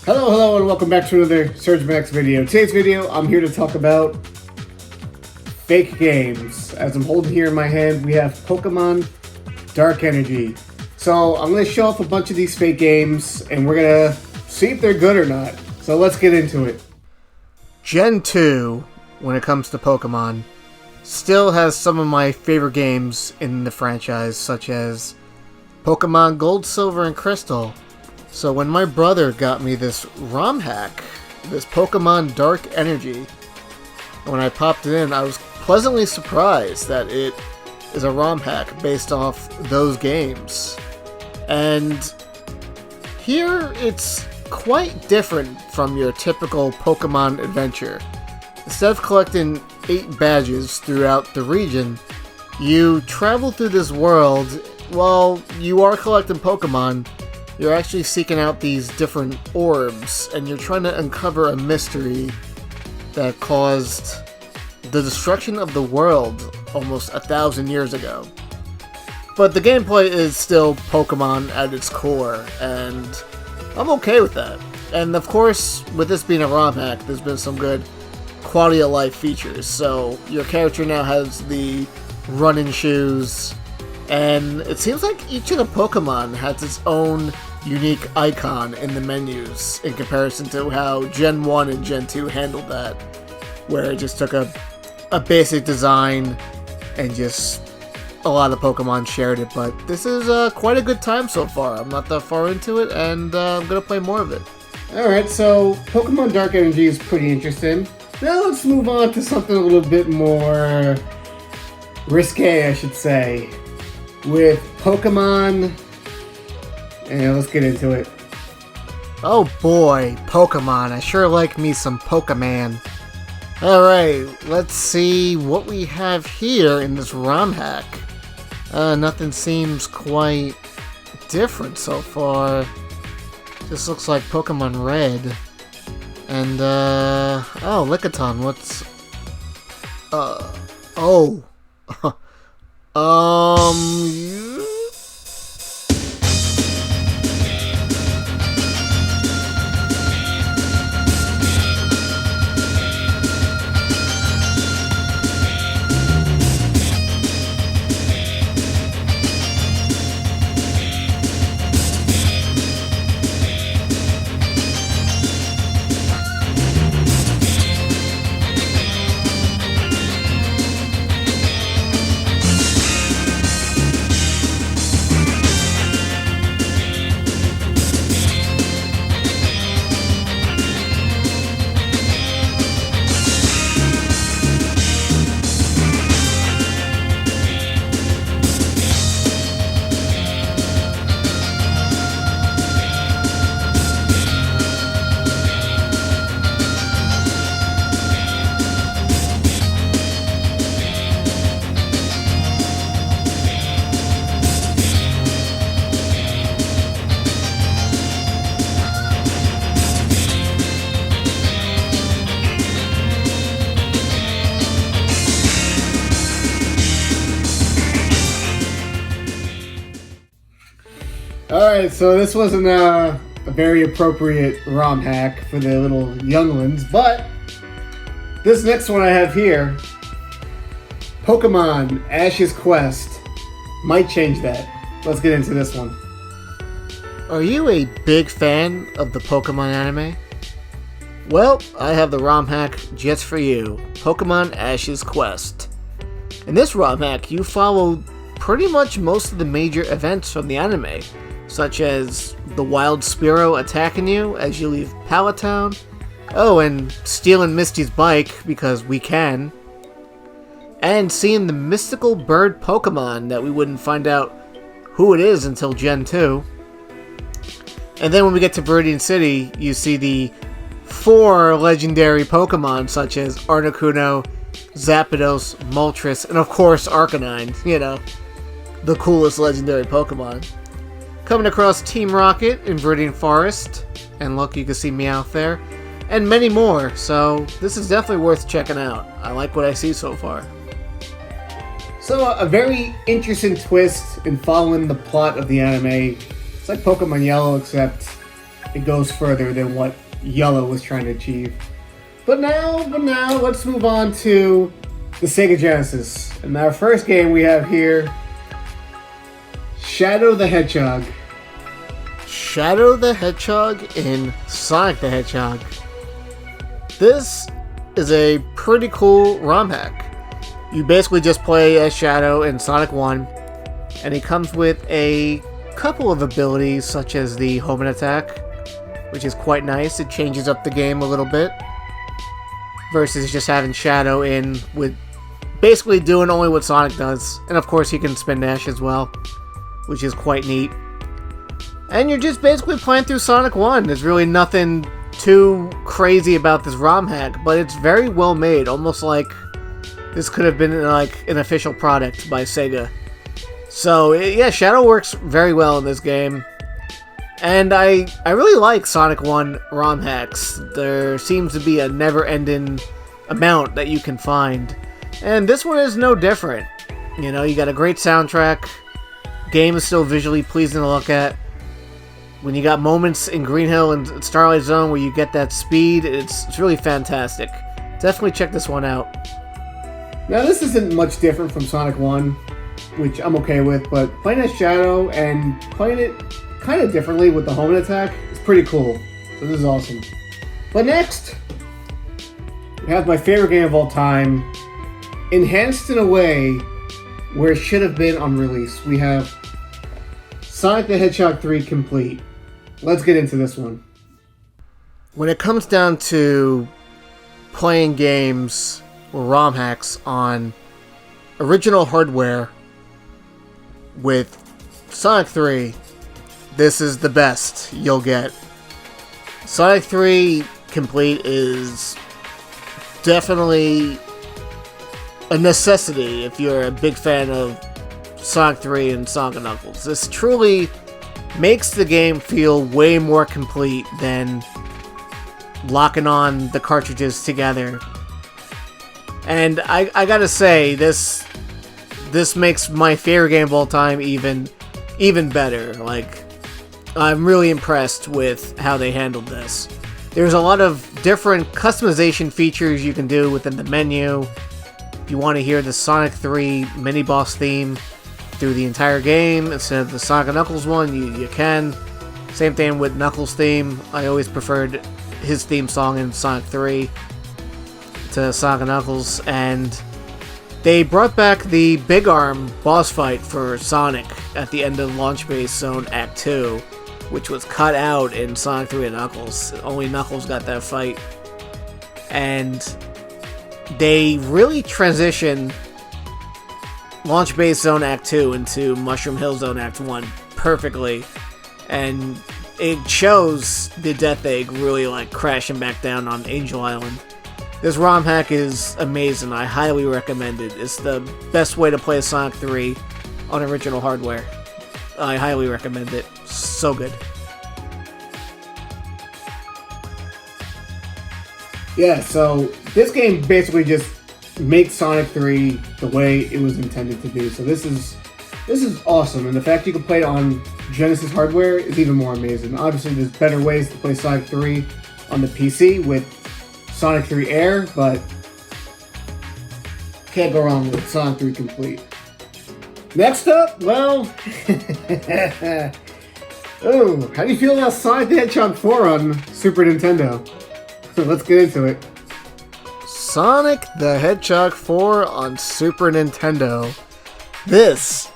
Hello, and welcome back to another Sergmanx video. Today's video, I'm here to talk about fake games. As I'm holding here in my hand, we have Pokemon Dark Energy. So I'm going to show off a bunch of these fake games, and we're going to see if they're good or not. So let's get into it. Gen 2, when it comes to Pokemon, still has some of my favorite games in the franchise, such as Pokemon Gold, Silver, and Crystal. So when my brother got me this ROM hack, this Pokemon Dark Energy, when I popped it in, I was pleasantly surprised that it is a ROM hack based off those games. And here it's quite different from your typical Pokemon adventure. Instead of collecting 8 badges throughout the region, you travel through this world. While you are collecting Pokemon, you're actually seeking out these different orbs, and you're trying to uncover a mystery that caused the destruction of the world almost 1,000 years ago. But the gameplay is still Pokemon at its core, and I'm okay with that. And of course, with this being a ROM hack, there's been some good quality of life features. So your character now has the running shoes, and it seems like each of the Pokemon has its own unique icon in the menus in comparison to how Gen 1 and Gen 2 handled that, where it just took a basic design and just a lot of Pokemon shared it. But this is quite a good time so far. I'm not that far into it, and I'm going to play more of it. Alright, so Pokemon Dark Energy is pretty interesting. Now let's move on to something a little bit more risque, I should say, with Pokemon. And let's get into it. Oh boy, Pokemon. I sure like me some Pokemon. Alright, let's see what we have here in this ROM hack. Nothing seems quite different so far. This looks like Pokemon Red. And, oh, Lickitung, what's... Alright, so this wasn't a very appropriate ROM hack for the little younglings, but this next one I have here, Pokemon Ash's Quest, might change that. Let's get into this one. Are you a big fan of the Pokemon anime? Well, I have the ROM hack just for you, Pokemon Ash's Quest. In this ROM hack, you follow pretty much most of the major events from the anime, such as the wild Spearow attacking you as you leave Pallet Town. Oh, and stealing Misty's bike, because we can. And seeing the mystical bird Pokemon that we wouldn't find out who it is until Gen 2. And then when we get to Viridian City, you see the 4 legendary Pokemon, such as Articuno, Zapdos, Moltres, and of course Arcanine, you know, the coolest legendary Pokemon. Coming across Team Rocket in Viridian Forest, and look, you can see Meowth there, and many more, so this is definitely worth checking out. I like what I see so far. So a very interesting twist in following the plot of the anime. It's like Pokemon Yellow, except it goes further than what Yellow was trying to achieve. But now, let's move on to the Sega Genesis. And our first game we have here, Shadow the Hedgehog. Shadow the Hedgehog in Sonic the Hedgehog. This is a pretty cool ROM hack. You basically just play as Shadow in Sonic 1, and he comes with a couple of abilities such as the homing attack, which is quite nice. It changes up the game a little bit versus just having Shadow in with basically doing only what Sonic does. And of course he can spin dash as well, which is quite neat. And you're just basically playing through Sonic 1. There's really nothing too crazy about this ROM hack, but it's very well made, almost like this could have been like an official product by Sega. So yeah, Shadow works very well in this game. And I really like Sonic 1 ROM hacks. There seems to be a never-ending amount that you can find. And this one is no different. You know, you got a great soundtrack. Game is still visually pleasing to look at. When you got moments in Green Hill and Starlight Zone where you get that speed, it's really fantastic. Definitely check this one out. Now this isn't much different from Sonic 1, which I'm okay with, but playing as Shadow and playing it kind of differently with the homing attack is pretty cool. So this is awesome. But next, we have my favorite game of all time, enhanced in a way where it should have been on release. We have Sonic the Hedgehog 3 Complete. Let's get into this one. When it comes down to playing games or ROM hacks on original hardware with Sonic 3, this is the best you'll get. Sonic 3 Complete is definitely a necessity if you're a big fan of Sonic 3 and Sonic & Knuckles. This truly makes the game feel way more complete than locking on the cartridges together. And I gotta say, this makes my favorite game of all time even better. Like, I'm really impressed with how they handled this. There's a lot of different customization features you can do within the menu. If you want to hear the Sonic 3 mini-boss theme through the entire game instead of the Sonic & Knuckles one, you can. Same thing with Knuckles' theme. I always preferred his theme song in Sonic 3 to Sonic & Knuckles, and they brought back the Big Arm boss fight for Sonic at the end of Launch Base Zone Act 2, which was cut out in Sonic 3 and Knuckles. Only Knuckles got that fight. And they really transitioned Launch Base Zone Act 2 into Mushroom Hill Zone Act 1 perfectly. And it shows the Death Egg really like crashing back down on Angel Island. This ROM hack is amazing. I highly recommend it. It's the best way to play Sonic 3 on original hardware. I highly recommend it. So good. Yeah, so this game basically just makes Sonic 3 the way it was intended to be. So this is awesome, and the fact you can play it on Genesis hardware is even more amazing. Obviously, there's better ways to play Sonic 3 on the PC with Sonic 3 Air, but can't go wrong with Sonic 3 Complete. Next up, well, oh, how do you feel about Sonic the Hedgehog 4 on Super Nintendo? Let's get into it. Sonic the Hedgehog 4 on Super Nintendo. This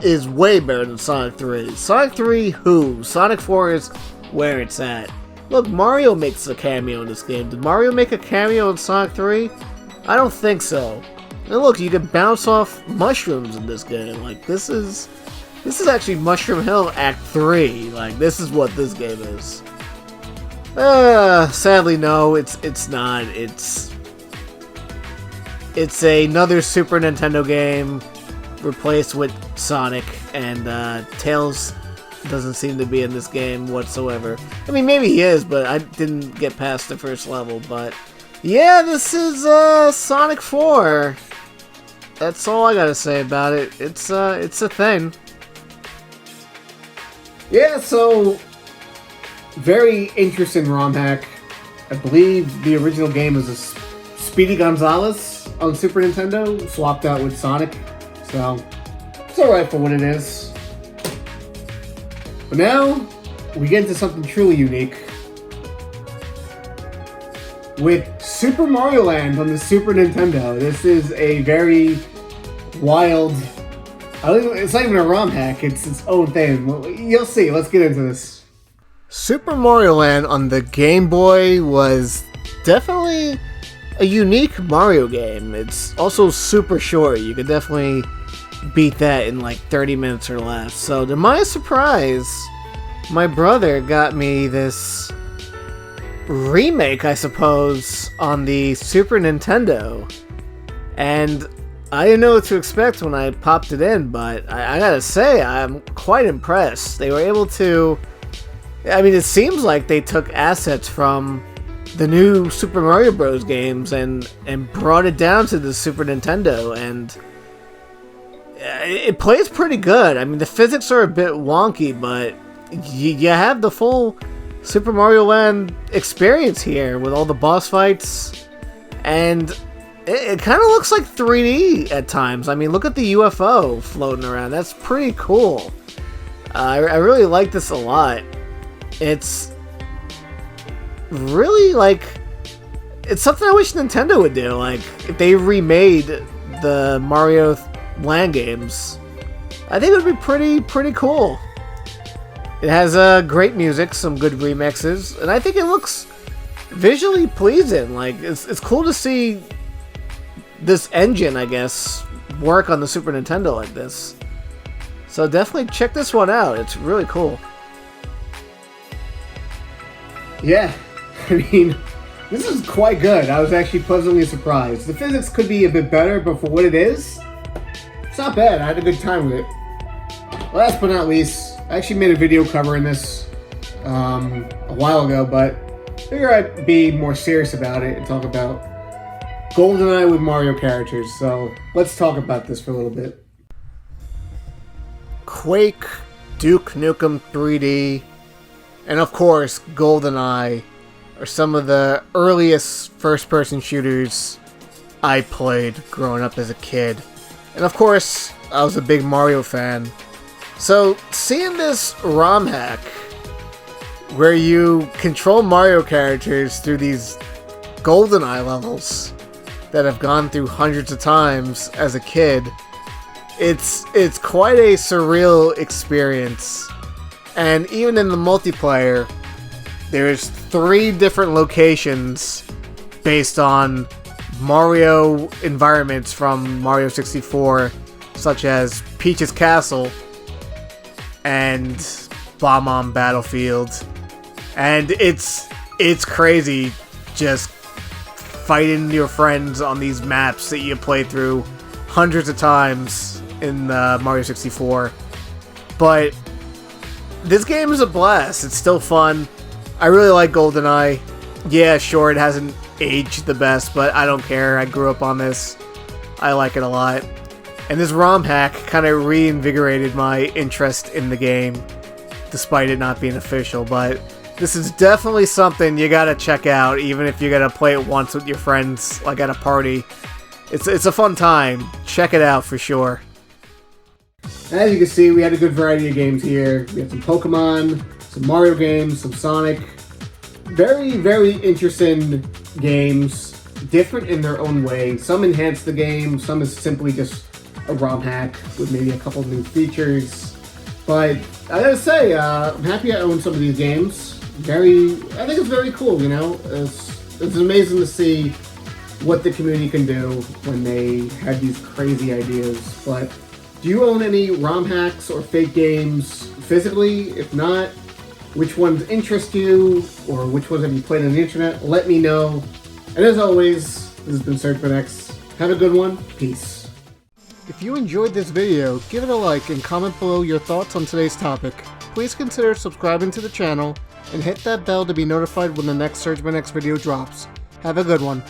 is way better than Sonic 3. Sonic 3 who? Sonic 4 is where it's at. Look, Mario makes a cameo in this game. Did Mario make a cameo in Sonic 3? I don't think so. And look, you can bounce off mushrooms in this game. Like, this is actually Mushroom Hill Act 3. Like, this is what this game is. Sadly, no, it's not. It's another Super Nintendo game replaced with Sonic, and Tails doesn't seem to be in this game whatsoever. I mean, maybe he is, but I didn't get past the first level. But yeah, this is Sonic 4. That's all I gotta say about it. It's a thing. Yeah, so Very interesting ROM hack. I believe the original game was a Speedy Gonzales on Super Nintendo, swapped out with Sonic. So, it's alright for what it is. But now, we get into something truly unique. With Super Mario Land on the Super Nintendo. This is a very wild... it's not even a ROM hack, it's its own thing. You'll see, let's get into this. Super Mario Land on the Game Boy was definitely a unique Mario game. It's also super short. You could definitely beat that in like 30 minutes or less. So to my surprise, my brother got me this remake, I suppose, on the Super Nintendo. And I didn't know what to expect when I popped it in, but I gotta say, I'm quite impressed. They were able to... I mean, it seems like they took assets from the new Super Mario Bros. Games and brought it down to the Super Nintendo, and it plays pretty good. I mean, the physics are a bit wonky, but you have the full Super Mario Land experience here with all the boss fights, and it kind of looks like 3D at times. I mean, look at the UFO floating around. That's pretty cool. I really like this a lot. It's really, like, it's something I wish Nintendo would do. Like, if they remade the Mario Land games, I think it would be pretty cool. It has great music, some good remixes, and I think it looks visually pleasing. Like, it's cool to see this engine, I guess, work on the Super Nintendo like this. So definitely check this one out. It's really cool. Yeah, I mean, this is quite good. I was actually pleasantly surprised. The physics could be a bit better, but for what it is, it's not bad. I had a good time with it. Last but not least, I actually made a video covering this a while ago, but I figured I'd be more serious about it and talk about GoldenEye with Mario characters. So let's talk about this for a little bit. Quake, Duke Nukem 3D, and of course, GoldenEye are some of the earliest first-person shooters I played growing up as a kid. And of course, I was a big Mario fan. So, seeing this ROM hack, where you control Mario characters through these GoldenEye levels that I've gone through hundreds of times as a kid, it's quite a surreal experience. And even in the multiplayer, there's 3 different locations based on Mario environments from Mario 64, such as Peach's Castle and Bomb-On Battlefield. And it's crazy just fighting your friends on these maps that you play through hundreds of times in Mario 64. But this game is a blast. It's still fun. I really like GoldenEye. Yeah, sure, it hasn't aged the best, but I don't care. I grew up on this. I like it a lot. And this ROM hack kind of reinvigorated my interest in the game, despite it not being official. But this is definitely something you gotta check out, even if you gotta play it once with your friends, like at a party. It's a fun time. Check it out for sure. As you can see, we had a good variety of games here. We had some Pokemon, some Mario games, some Sonic. Very, very interesting games. Different in their own way. Some enhance the game, some is simply just a ROM hack with maybe a couple new features. But I gotta say, I'm happy I own some of these games. I think it's very cool, you know? It's amazing to see what the community can do when they have these crazy ideas. But do you own any ROM hacks or fake games physically? If not, which ones interest you, or which ones have you played on the internet? Let me know. And as always, this has been Sergmanx. Have a good one. Peace. If you enjoyed this video, give it a like and comment below your thoughts on today's topic. Please consider subscribing to the channel and hit that bell to be notified when the next Sergmanx video drops. Have a good one.